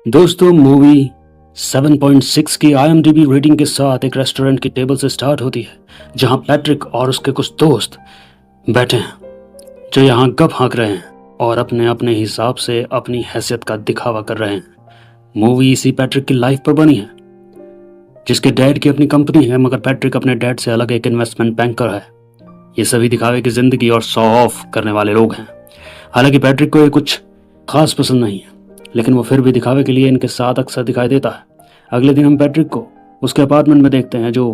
दोस्तों मूवी 7.6 की IMDb rating के साथ एक रेस्टोरेंट की टेबल से स्टार्ट होती है जहां पैट्रिक और उसके कुछ दोस्त बैठे हैं जो यहां गप हाँक रहे हैं और अपने अपने हिसाब से अपनी हैसियत का दिखावा कर रहे हैं। मूवी इसी पैट्रिक की लाइफ पर बनी है जिसके डैड की अपनी कंपनी है, मगर पैट्रिक अपने डैड से अलग एक इन्वेस्टमेंट बैंकर है। ये सभी दिखावे की जिंदगी और शो ऑफ करने वाले लोग हैं। हालांकि पैट्रिक को ये कुछ खास पसंद नहीं है, लेकिन वो फिर भी दिखावे के लिए इनके साथ अक्सर दिखाई देता है। अगले दिन हम पैट्रिक को उसके अपार्टमेंट में देखते हैं, जो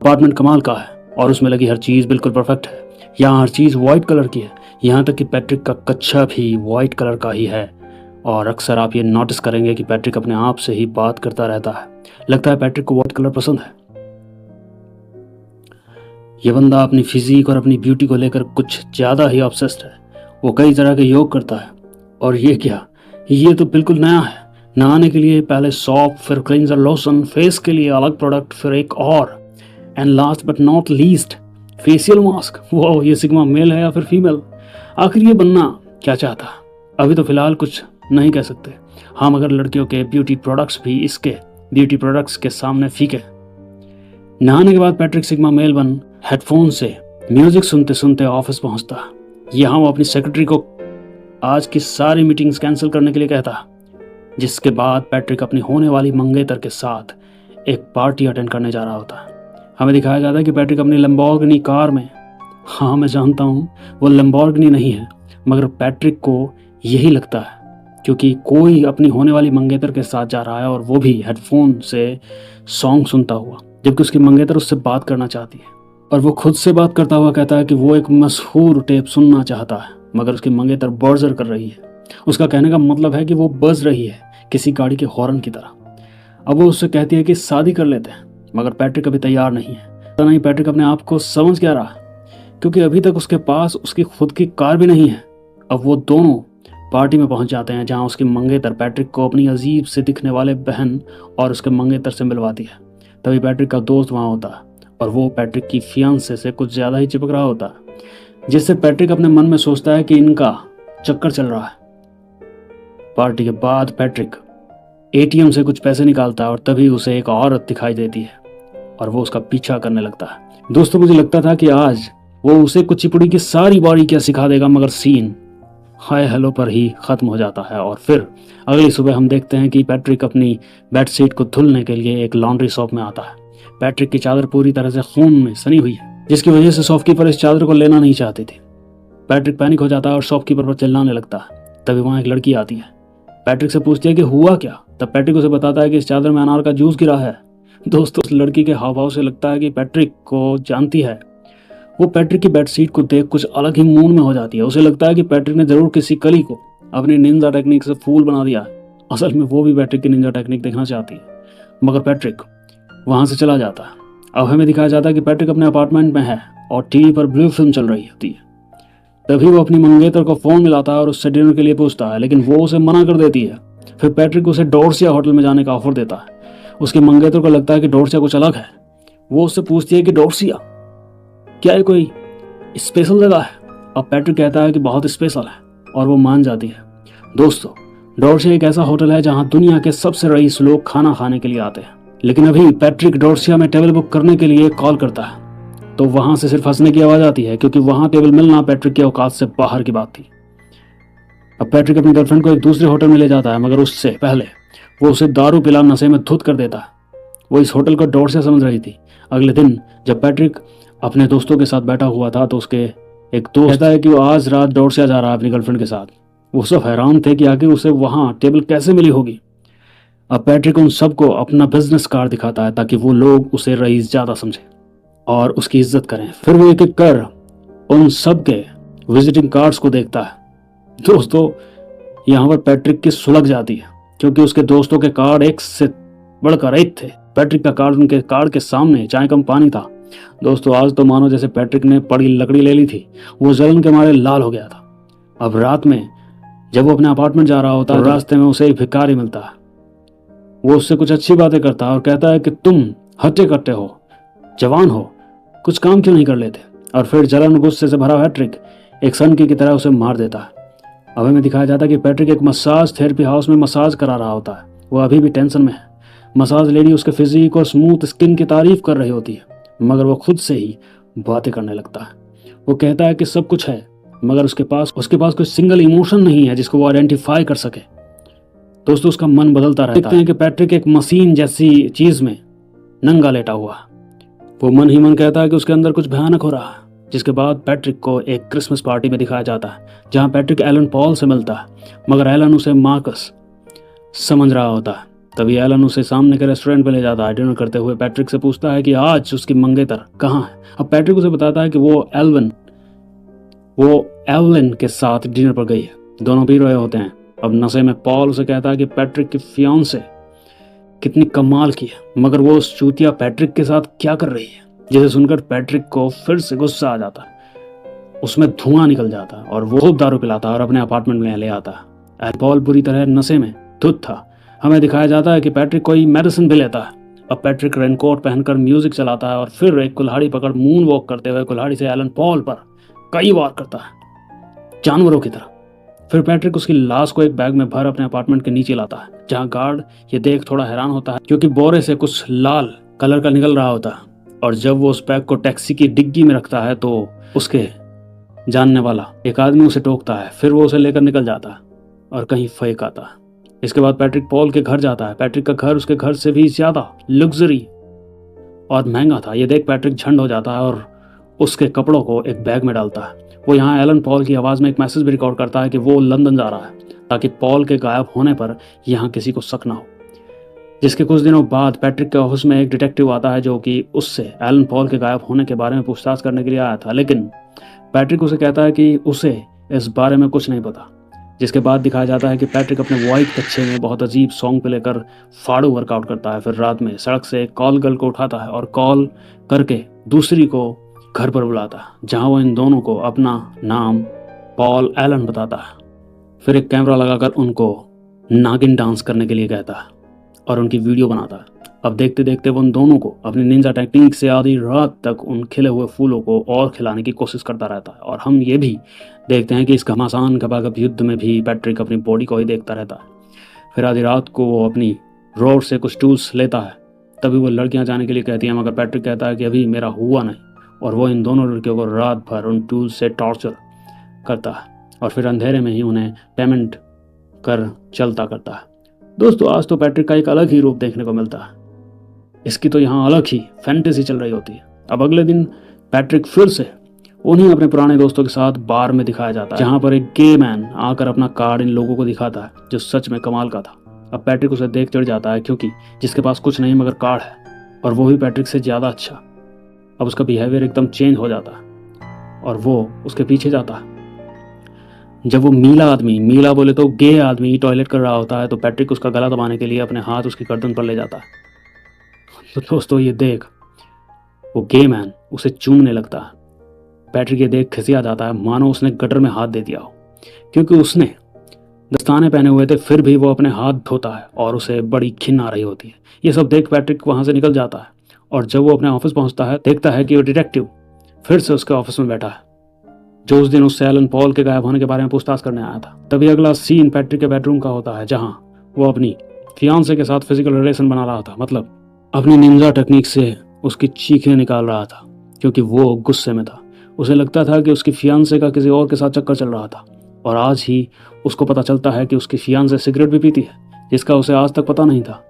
अपार्टमेंट कमाल का है और उसमें लगी हर चीज़ बिल्कुल परफेक्ट है। यहाँ हर चीज़ वाइट कलर की है, यहाँ तक कि पैट्रिक का कच्छा भी वाइट कलर का ही है। और अक्सर आप ये नोटिस करेंगे कि पैट्रिक अपने आप से ही बात करता रहता है। लगता है पैट्रिक को वाइट कलर पसंद है। ये बंदा अपनी फिजिक और अपनी ब्यूटी को लेकर कुछ ज़्यादा ही ऑब्सेस्ड है। वो कई तरह के योग करता है, और ये क्या, ये तो बिल्कुल नया है। नहाने के लिए पहले सॉप, फिर क्लींजर लोशन, फेस के लिए अलग प्रोडक्ट, फिर एक और, and last but not least facial mask. वो ये सिग्मा मेल है या फिर फीमेल? आखिर ये बनना क्या चाहता? अभी तो फिलहाल कुछ नहीं कह सकते। हाँ, मगर लड़कियों के ब्यूटी प्रोडक्ट्स भी इसके ब्यूटी प्रोडक्ट्स के सामने फीके। नहाने के बाद पैट्रिक सिग्मा मेल बन हेडफोन से म्यूजिक सुनते सुनते ऑफिस पहुंचता। यहाँ वो अपनी सेक्रेटरी को आज की सारी मीटिंग्स कैंसिल करने के लिए कहता, जिसके बाद पैट्रिक अपनी होने वाली मंगेतर के साथ एक पार्टी अटेंड करने जा रहा होता है। हमें दिखाया जाता है कि पैट्रिक अपनी लैम्बोर्गिनी कार में, हाँ मैं जानता हूँ वो लैम्बोर्गिनी नहीं है, मगर पैट्रिक को यही लगता है क्योंकि कोई अपनी होने वाली मंगेतर के साथ जा रहा है और वो भी हेडफोन से सॉन्ग सुनता हुआ, जबकि उसकी मंगेतर उससे बात करना चाहती है। और वो खुद से बात करता हुआ कहता है कि वो एक मशहूर टेप सुनना चाहता है, मगर उसकी मंगेतर बर्जर कर रही है। उसका कहने का मतलब है कि वो बज रही है किसी गाड़ी के हॉर्न की तरह। अब वो उससे कहती है कि शादी कर लेते हैं, मगर पैट्रिक अभी तैयार नहीं है। पता नहीं पैट्रिक अपने आप को समझ क्या रहा है, क्योंकि अभी तक उसके पास उसकी खुद की कार भी नहीं है। अब वो दोनों पार्टी में पहुंच जाते हैं जहां उसकी मंगेतर पैट्रिक को अपनी अजीब से दिखने वाले बहन और उसके मंगेतर से मिलवाती है। तभी पैट्रिक का दोस्त वहां होता है और वो पैट्रिक की फियांसे से कुछ ज़्यादा ही चिपक रहा होता है, जिससे पैट्रिक अपने मन में सोचता है कि इनका चक्कर चल रहा है। पार्टी के बाद पैट्रिक ATM से कुछ पैसे निकालता है और तभी उसे एक औरत दिखाई देती है और वो उसका पीछा करने लगता है। दोस्तों, मुझे लगता था कि आज वो उसे कुचिपुड़ी की सारी बारीकियां सिखा देगा, मगर सीन हाय हेलो पर ही खत्म हो जाता है। और फिर अगली सुबह हम देखते हैं कि पैट्रिक अपनी बेडशीट को धुलने के लिए एक लॉन्ड्री शॉप में आता है। पैट्रिक की चादर पूरी तरह से खून में सनी हुई है, जिसकी वजह से शॉपकीपर इस चादर को लेना नहीं चाहती थी। पैट्रिक पैनिक हो जाता है और शॉपकीपर पर चिल्लाने लगता है। तभी वहाँ एक लड़की आती है, पैट्रिक से पूछती है कि हुआ क्या। तब पैट्रिक उसे बताता है कि इस चादर में अनार का जूस गिरा है। दोस्तों, उस लड़की के हाव भाव से लगता है कि पैट्रिक को जानती है। वो पैट्रिक की बेडशीट को देख कुछ अलग ही मूड में हो जाती है। उसे लगता है कि पैट्रिक ने जरूर किसी कली को अपनी निंजा टेक्निक से फूल बना दिया है। असल में वो भी पैट्रिक की निंजा टेक्निक देखना चाहती है, मगर पैट्रिक वहां से चला जाता है। अब हमें दिखाया जाता है कि पैट्रिक अपने अपार्टमेंट में है और टीवी पर ब्लू फिल्म चल रही होती है। तभी वो अपनी मंगेतर को फोन मिलाता है और उससे डिनर के लिए पूछता है, लेकिन वो उसे मना कर देती है। फिर पैट्रिक उसे डोरसिया होटल में जाने का ऑफर देता है। उसकी मंगेतर को लगता है कि डोरसिया कुछ अलग है। वो उससे पूछती है कि डोरसिया क्या है, कोई स्पेशल जगह है? अब पैट्रिक कहता है कि बहुत स्पेशल है और वो मान जाती है। दोस्तों, डोरसिया एक ऐसा होटल है जहां दुनिया के सबसे रईस लोग खाना खाने के लिए आते हैं। लेकिन अभी पैट्रिक डोरसिया में टेबल बुक करने के लिए कॉल करता है तो वहां से सिर्फ हंसने की आवाज आती है, क्योंकि वहां टेबल मिलना पैट्रिक के औकात से बाहर की बात थी। अब पैट्रिक अपनी गर्लफ्रेंड को एक दूसरे होटल में ले जाता है, मगर उससे पहले वो उसे दारू पिला नशे में धुत कर देता है। वो इस होटल को डोरसिया समझ रही थी। अगले दिन जब पैट्रिक अपने दोस्तों के साथ बैठा हुआ था तो उसके एक दोस्त कहता है कि वो आज रात डोरसिया जा रहा है अपनी गर्लफ्रेंड के साथ। वो सब हैरान थे कि आखिर उसे वहां टेबल कैसे मिली होगी। अब पैट्रिक उन सबको अपना बिजनेस कार्ड दिखाता है ताकि वो लोग उसे रईस ज्यादा समझे और उसकी इज्जत करें। फिर वो एक एक कर उन सब के विजिटिंग कार्ड्स को देखता है। दोस्तों, यहाँ पर पैट्रिक की सुलग जाती है, क्योंकि उसके दोस्तों के कार्ड एक से बढ़कर एक थे। पैट्रिक का कार्ड उनके कार्ड के सामने चाय कम पानी था। दोस्तों, आज तो मानो जैसे पैट्रिक ने बड़ी लकड़ी ले ली थी। वो जलन के मारे लाल हो गया था। अब रात में जब वो अपने अपार्टमेंट जा रहा होता है, रास्ते में उसे एक भिखारी मिलता है। वो उससे कुछ अच्छी बातें करता है और कहता है कि तुम हट्टे कट्टे हो, जवान हो, कुछ काम क्यों नहीं कर लेते। और फिर जलन गुस्से से भरा पैट्रिक एक सनकी की तरह उसे मार देता है। अब हमें दिखाया जाता है कि पैट्रिक एक मसाज थेरेपी हाउस में मसाज करा रहा होता है वो अभी भी टेंशन में है। मसाज लेडी उसके फिजिक और स्मूथ स्किन की तारीफ कर रही होती है, मगर वो खुद से ही बातें करने लगता है। वो कहता है कि सब कुछ है, मगर उसके पास कोई सिंगल इमोशन नहीं है जिसको वो आइडेंटिफाई कर सके। दोस्तों, उसका मन बदलता रहता है। देखते हैं कि पैट्रिक एक मशीन जैसी चीज में नंगा लेटा हुआ। वो मन ही मन कहता है कि उसके अंदर कुछ भयानक हो रहा है। जिसके बाद पैट्रिक को एक क्रिसमस पार्टी में दिखाया जाता है, जहां पैट्रिक एलन पॉल से मिलता है, मगर एलन उसे मार्कस समझ रहा होता है। तभी एलन उसे सामने के रेस्टोरेंट पे ले जाता है। डिनर करते हुए पैट्रिक से पूछता है कि आज उसकी मंगेतर कहाँ है। अब पैट्रिक उसे बताता है कि वो एवलिन के साथ डिनर पर गई है। दोनों पी रहे होते हैं। अब नशे में पॉल उसे कहता है कि पैट्रिक की फियांसे कितनी कमाल की है, मगर वो उस चूतिया पैट्रिक के साथ क्या कर रही है। जिसे सुनकर पैट्रिक को फिर से गुस्सा आ जाता है। उसमें धुआं निकल जाता है और वो खूब दारू पिलाता है और अपने अपार्टमेंट में ले आता है। पॉल बुरी तरह नशे में धुत था। हमें दिखाया जाता है कि पैट्रिक कोई मेडिसिन भी लेता है। अब पैट्रिक रेनकोट पहनकर म्यूजिक चलाता है और फिर एक कुल्हाड़ी पकड़ मून वॉक करते हुए कुल्हाड़ी से एलन पॉल पर कई वार करता है, जानवरों की तरह। फिर पैट्रिक उसकी लाश को एक बैग में भर अपने अपार्टमेंट के नीचे लाता है, जहां गार्ड ये देख थोड़ा हैरान होता है, क्योंकि बोरे से कुछ लाल कलर का निकल रहा होता है। और जब वो उस बैग को टैक्सी की डिग्गी में रखता है तो उसके जानने वाला एक आदमी उसे टोकता है। फिर वो उसे लेकर निकल जाता है और कहीं फेंक आता है। इसके बाद पैट्रिक पॉल के घर जाता है। पैट्रिक का घर उसके घर से भी ज्यादा लग्जरी और महंगा था। ये देख पैट्रिक झंड हो जाता है और उसके कपड़ों को एक बैग में डालता है। वो यहाँ एलन पॉल की आवाज़ में एक मैसेज भी रिकॉर्ड करता है कि वो लंदन जा रहा है, ताकि पॉल के गायब होने पर यहाँ किसी को शक ना हो। जिसके कुछ दिनों बाद पैट्रिक के ऑफिस में एक डिटेक्टिव आता है, जो कि उससे एलन पॉल के गायब होने के बारे में पूछताछ करने के लिए आया था। लेकिन पैट्रिक उसे कहता है कि उसे इस बारे में कुछ नहीं पता। जिसके बाद दिखाया जाता है कि पैट्रिक अपने वाइट कच्छे में बहुत अजीब सॉन्ग पे लेकर फाड़ू वर्कआउट करता है। फिर रात में सड़क से एक कॉल गर्ल को उठाता है और कॉल करके दूसरी को घर पर बुलाता है, जहां वो इन दोनों को अपना नाम पॉल एलन बताता है। फिर एक कैमरा लगाकर उनको नागिन डांस करने के लिए कहता है और उनकी वीडियो बनाता है। अब देखते देखते वो उन दोनों को अपनी निंजा टेक्निक से आधी रात तक उन खिले हुए फूलों को और खिलाने की कोशिश करता रहता है। और हम ये भी देखते हैं कि इस घमासान गपागप युद्ध में भी पैट्रिक अपनी बॉडी को ही देखता रहता है। फिर आधी रात को वो अपनी रोड से कुछ टूल्स लेता है। तभी वो लड़कियां जाने के लिए कहती हैं, मगर पैट्रिक कहता है कि अभी मेरा हुआ नहीं। और वो इन दोनों लड़कियों को रात भर उन टूल्स से टॉर्चर करता है और फिर अंधेरे में ही उन्हें पेमेंट कर चलता करता है। दोस्तों, आज तो पैट्रिक का एक अलग ही रूप देखने को मिलता है। इसकी तो यहाँ अलग ही फैंटेसी चल रही होती है। अब अगले दिन पैट्रिक फिर से उन्हीं अपने पुराने दोस्तों के साथ बार में दिखाया जाता है, जहाँ पर एक गे मैन आकर अपना कार्ड इन लोगों को दिखाता है, जो सच में कमाल का था। अब पैट्रिक उसे देख चढ़ जाता है, क्योंकि जिसके पास कुछ नहीं मगर कार्ड है, और वो भी पैट्रिक से ज़्यादा अच्छा। अब उसका बिहेवियर एकदम चेंज हो जाता है और वो उसके पीछे जाता है। जब वो मीला बोले तो गे आदमी टॉयलेट कर रहा होता है, तो पैट्रिक उसका गला दबाने के लिए अपने हाथ उसकी गर्दन पर ले जाता है। तो दोस्तों, ये देख वो गे मैन उसे चूमने लगता है। पैट्रिक ये देख खिसिया जाता है, मानो उसने गटर में हाथ दे दिया हो, क्योंकि उसने दस्ताने पहने हुए थे। फिर भी वो अपने हाथ धोता है और उसे बड़ी घिन आ रही होती है। ये सब देख पैट्रिक वहां से निकल जाता है और जब वो अपने ऑफिस पहुंचता है, देखता है कि वो डिटेक्टिव फिर से उसके ऑफिस में बैठा है, जो उस दिन उससे एलन पॉल के गायब होने के बारे में पूछताछ करने आया था। तभी अगला सीन पैट्रिक के बेडरूम का होता है, जहां वो अपनी फियांसे के साथ फिजिकल रिलेशन बना रहा था, मतलब अपनी निंजा टेक्निक से उसकी चीखें निकाल रहा था, क्योंकि वो गुस्से में था। उसे लगता था कि उसकी फियांसे का किसी और के साथ चक्कर चल रहा था, और आज ही उसको पता चलता है कि उसकी फियांसे सिगरेट भी पीती है, जिसका उसे आज तक पता नहीं था।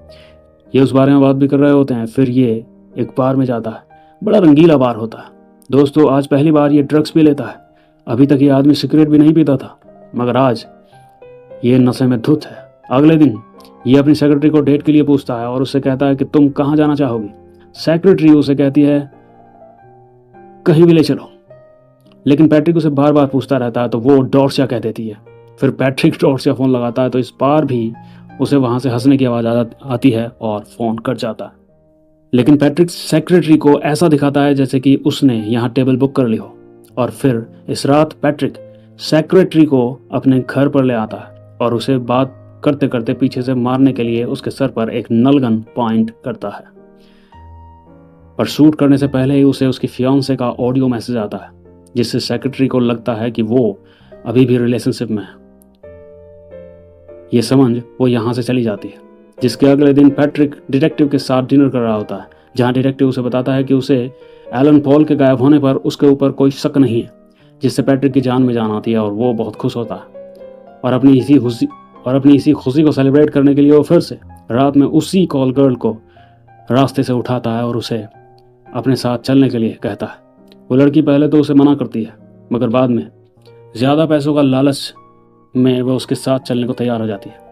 ये उस बारे में बात भी कर रहे होते हैं। फिर ये एक बार में जाता है, बड़ा रंगीला बार होता है। दोस्तों, आज पहली बार ये ड्रग्स भी लेता है। अभी तक ये आदमी सिगरेट भी नहीं पीता था, मगर आज ये नशे में धुत है। अगले दिन ये अपनी सेक्रेटरी को डेट के लिए पूछता है और उससे कहता है कि तुम कहाँ जाना चाहोगी। सेक्रेटरी उसे कहती है कहीं भी ले चलो, लेकिन पैट्रिक उसे बार बार पूछता रहता है, तो वो डॉर्सिया कह देती है। फिर पैट्रिक डॉर्सिया फोन लगाता है, तो इस बार भी उसे वहां से हंसने की आवाज आती है और फोन कट जाता है। लेकिन पैट्रिक सेक्रेटरी को ऐसा दिखाता है जैसे कि उसने यहाँ टेबल बुक कर ली हो। और फिर इस रात पैट्रिक सेक्रेटरी को अपने घर पर ले आता है और उसे बात करते करते पीछे से मारने के लिए उसके सर पर एक नलगन पॉइंट करता है। पर शूट करने से पहले ही उसे उसकी फियांसे का ऑडियो मैसेज आता है, जिससे सेक्रेटरी को लगता है कि वो अभी भी रिलेशनशिप में है। ये समझ वो यहाँ से चली जाती है। जिसके अगले दिन पैट्रिक डिटेक्टिव के साथ डिनर कर रहा होता है, जहां डिटेक्टिव उसे बताता है कि उसे एलन पॉल के गायब होने पर उसके ऊपर कोई शक नहीं है, जिससे पैट्रिक की जान में जान आती है और वो बहुत खुश होता है। और अपनी इसी खुशी को सेलिब्रेट करने के लिए वो फिर से रात में उसी कॉल गर्ल को रास्ते से उठाता है और उसे अपने साथ चलने के लिए कहता है। वो लड़की पहले तो उसे मना करती है, मगर बाद में ज़्यादा पैसों का लालच में वो उसके साथ चलने को तैयार हो जाती है।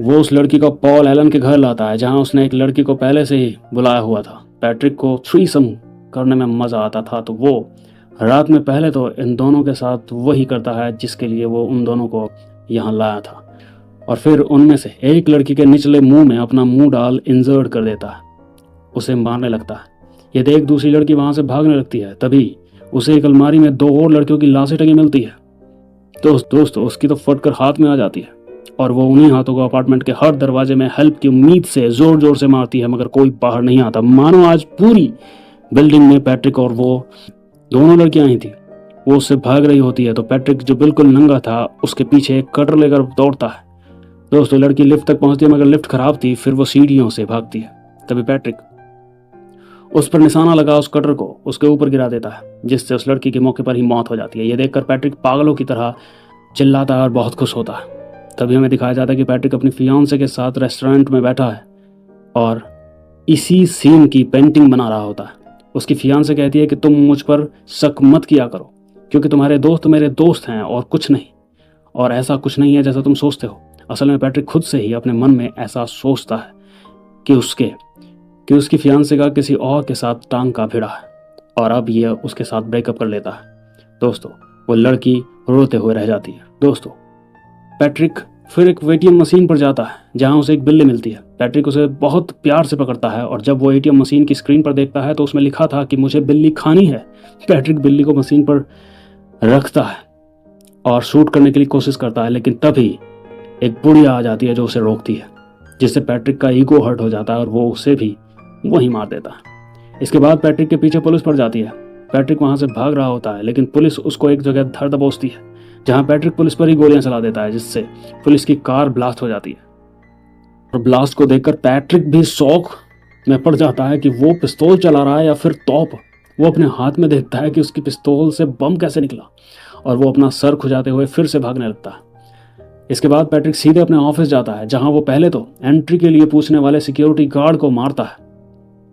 वो उस लड़की को पॉल एलन के घर लाता है, जहां उसने एक लड़की को पहले से ही बुलाया हुआ था। पैट्रिक को थ्रीसम करने में मज़ा आता था, तो वो रात में पहले तो इन दोनों के साथ वही करता है जिसके लिए वो उन दोनों को यहाँ लाया था, और फिर उनमें से एक लड़की के निचले मुंह में अपना मुंह डाल इंजर्ट कर देता है, उसे मारने लगता है। ये देख दूसरी लड़की वहां से भागने लगती है। तभी उसे एक अलमारी में 2 और लड़कियों की लाशें टंगी मिलती है। दोस्त उसकी तो फटकर हाथ में आ जाती है और वो उन्हीं हाथों को अपार्टमेंट के हर दरवाजे में हेल्प की उम्मीद से जोर जोर से मारती है, मगर कोई बाहर नहीं आता। मानो आज पूरी बिल्डिंग में पैट्रिक और वो दोनों लड़कियां ही थी। वो उससे भाग रही होती है तो पैट्रिक, जो बिल्कुल नंगा था, उसके पीछे एक कटर लेकर दौड़ता है। दोस्तों लड़की लिफ्ट तक पहुंचती है, मगर लिफ्ट खराब थी, फिर वो सीढ़ियों से भागती है। तभी पैट्रिक उस पर निशाना लगा उस कटर को उसके ऊपर गिरा देता है, जिससे उस लड़की की मौके पर ही मौत हो जाती है। ये देखकर पैट्रिक पागलों की तरह चिल्लाता है और बहुत खुश होता है। तभी हमें दिखाया जाता है कि पैट्रिक अपनी फियांसे के साथ रेस्टोरेंट में बैठा है और इसी सीन की पेंटिंग बना रहा होता है। उसकी फियांसे कहती है कि तुम मुझ पर शक मत किया करो, क्योंकि तुम्हारे दोस्त मेरे दोस्त हैं और कुछ नहीं, और ऐसा कुछ नहीं है जैसा तुम सोचते हो। असल में पैट्रिक खुद से ही अपने मन में ऐसा सोचता है कि उसकी फियांसे का किसी और के साथ टांग का भिड़ा है, और अब ये उसके साथ ब्रेकअप कर लेता है। दोस्तों वो लड़की रोते हुए रह जाती है। दोस्तों पैट्रिक फिर एक एटीएम मशीन पर जाता है, जहां उसे एक बिल्ली मिलती है। पैट्रिक उसे बहुत प्यार से पकड़ता है, और जब वो एटीएम मशीन की स्क्रीन पर देखता है तो उसमें लिखा था कि मुझे बिल्ली खानी है। पैट्रिक बिल्ली को मशीन पर रखता है और शूट करने के लिए कोशिश करता है, लेकिन तभी एक बुढ़िया आ जाती है जो उसे रोकती है, जिससे पैट्रिक का ईगो हर्ट हो जाता है और वो उसे भी वहीं मार देता है। इसके बाद पैट्रिक के पीछे पुलिस पड़ जाती है। पैट्रिक वहां से भाग रहा होता है, लेकिन पुलिस उसको एक जगह धर दबोचती है, जहां पैट्रिक पुलिस पर ही गोलियां चला देता है, जिससे पुलिस की कार ब्लास्ट हो जाती है। और ब्लास्ट को देखकर पैट्रिक भी शौक में पड़ जाता है कि वो पिस्तौल चला रहा है या फिर तोप। वो अपने हाथ में देखता है कि उसकी पिस्तौल से बम कैसे निकला, और वो अपना सर खुजाते हुए फिर से भागने लगता है। इसके बाद पैट्रिक सीधे अपने ऑफिस जाता है, जहां वो पहले तो एंट्री के लिए पूछने वाले सिक्योरिटी गार्ड को मारता है,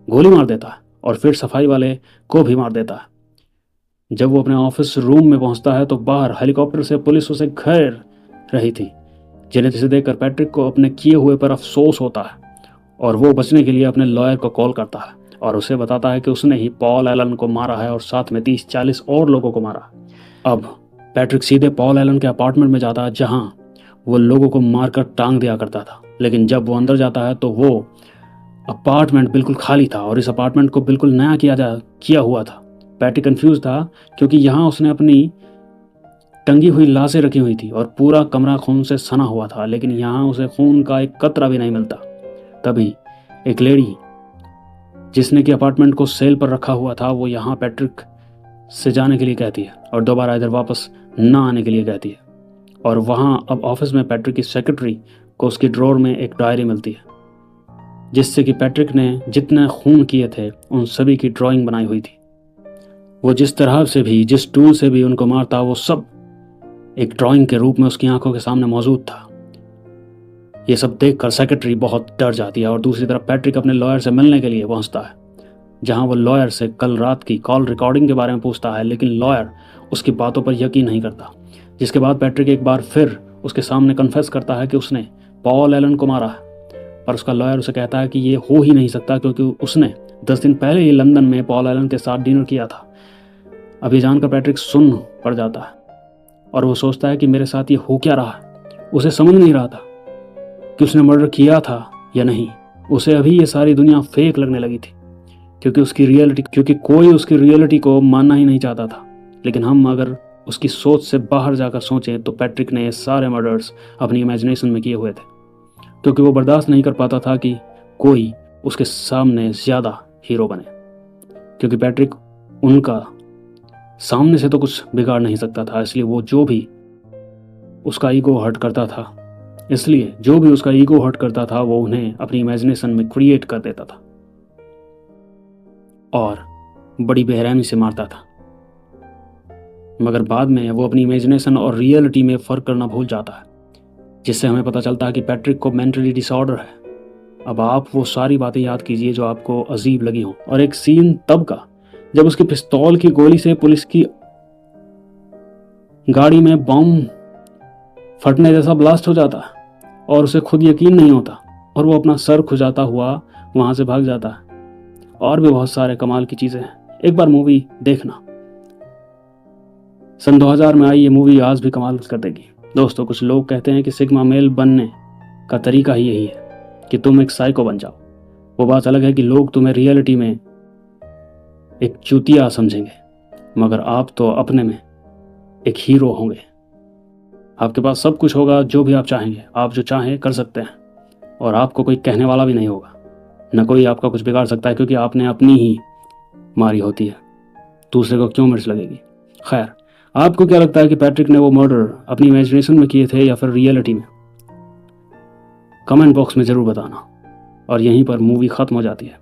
गोली मार देता है, और फिर सफाई वाले को भी मार देता है। जब वो अपने ऑफिस रूम में पहुंचता है तो बाहर हेलीकॉप्टर से पुलिस उसे घेर रही थी, जिसे देखकर पैट्रिक को अपने किए हुए पर अफसोस होता है, और वो बचने के लिए अपने लॉयर को कॉल करता है और उसे बताता है कि उसने ही पॉल एलन को मारा है और साथ में 30-40 और लोगों को मारा। अब पैट्रिक सीधे पॉल एलन के अपार्टमेंट में जाता है, जहां वो लोगों को मारकर टांग दिया करता था। लेकिन जब वो अंदर जाता है तो वो अपार्टमेंट बिल्कुल खाली था, और इस अपार्टमेंट को बिल्कुल नया किया हुआ था। पैट्रिक कंफ्यूज था, क्योंकि यहाँ उसने अपनी टंगी हुई लाशें रखी हुई थी और पूरा कमरा खून से सना हुआ था, लेकिन यहाँ उसे खून का एक कतरा भी नहीं मिलता। तभी एक लेडी, जिसने कि अपार्टमेंट को सेल पर रखा हुआ था, वो यहाँ पैट्रिक से जाने के लिए कहती है और दोबारा इधर वापस ना आने के लिए कहती है। और वहाँ अब ऑफिस में पैट्रिक की सेक्रेटरी को उसकी ड्रॉर में एक डायरी मिलती है, जिससे कि पैट्रिक ने जितने खून किए थे उन सभी की ड्राइंग बनाई हुई थी। वो जिस तरह से भी, जिस टूल से भी उनको मारता, वो सब एक ड्राइंग के रूप में उसकी आंखों के सामने मौजूद था। ये सब देखकर सेक्रेटरी बहुत डर जाती है, और दूसरी तरफ पैट्रिक अपने लॉयर से मिलने के लिए पहुंचता है, जहां वो लॉयर से कल रात की कॉल रिकॉर्डिंग के बारे में पूछता है, लेकिन लॉयर उसकी बातों पर यकीन नहीं करता। जिसके बाद पैट्रिक एक बार फिर उसके सामने कन्फेस करता है कि उसने पॉल एलन को मारा है, पर उसका लॉयर उसे कहता है कि ये हो ही नहीं सकता, क्योंकि उसने 10 दिन पहले ही लंदन में पॉल एलन के साथ डिनर किया था। अब ये जानकर पैट्रिक सुन्न पड़ जाता है, और वो सोचता है कि मेरे साथ ये हो क्या रहा है। उसे समझ नहीं रहा था कि उसने मर्डर किया था या नहीं। उसे अभी ये सारी दुनिया फेक लगने लगी थी, क्योंकि कोई उसकी रियलिटी को मानना ही नहीं चाहता था। लेकिन हम अगर उसकी सोच से बाहर जाकर सोचें तो पैट्रिक ने ये सारे मर्डर्स अपनी इमेजिनेशन में किए हुए थे, क्योंकि वो बर्दाश्त नहीं कर पाता था कि कोई उसके सामने ज़्यादा हीरो बने, क्योंकि पैट्रिक उनका सामने से तो कुछ बिगाड़ नहीं सकता था। इसलिए वो जो भी उसका ईगो हर्ट करता था इसलिए जो भी उसका ईगो हर्ट करता था वो उन्हें अपनी इमेजिनेशन में क्रिएट कर देता था और बड़ी बेरहमी से मारता था। मगर बाद में वो अपनी इमेजिनेशन और रियलिटी में फ़र्क करना भूल जाता है, जिससे हमें पता चलता है कि पैट्रिक को मेंटली डिसऑर्डर है। अब आप वो सारी बातें याद कीजिए जो आपको अजीब लगी हों। और एक सीन तब का जब उसकी पिस्तौल की गोली से पुलिस की गाड़ी में बम फटने जैसा ब्लास्ट हो जाता है और उसे खुद यकीन नहीं होता और वो अपना सर खुजाता हुआ वहां से भाग जाता है। और भी बहुत सारे कमाल की चीज़ें हैं, एक बार मूवी देखना। सन 2000 में आई ये मूवी आज भी कमाल कर देगी। दोस्तों, कुछ लोग कहते हैं कि सिग्मा मेल बनने का तरीका ही यही है कि तुम एक साइको बन जाओ। वो बात अलग है कि लोग तुम्हें रियलिटी में एक चूतिया समझेंगे, मगर आप तो अपने में एक हीरो होंगे। आपके पास सब कुछ होगा, जो भी आप चाहेंगे, आप जो चाहें कर सकते हैं और आपको कोई कहने वाला भी नहीं होगा। न कोई आपका कुछ बिगाड़ सकता है, क्योंकि आपने अपनी ही मारी होती है। दूसरे को क्यों मिर्च लगेगी। खैर, आपको क्या लगता है कि पैट्रिक ने वो मर्डर अपनी इमेजिनेशन में किए थे या फिर रियलिटी में? कमेंट बॉक्स में ज़रूर बताना। और यहीं पर मूवी ख़त्म हो जाती है।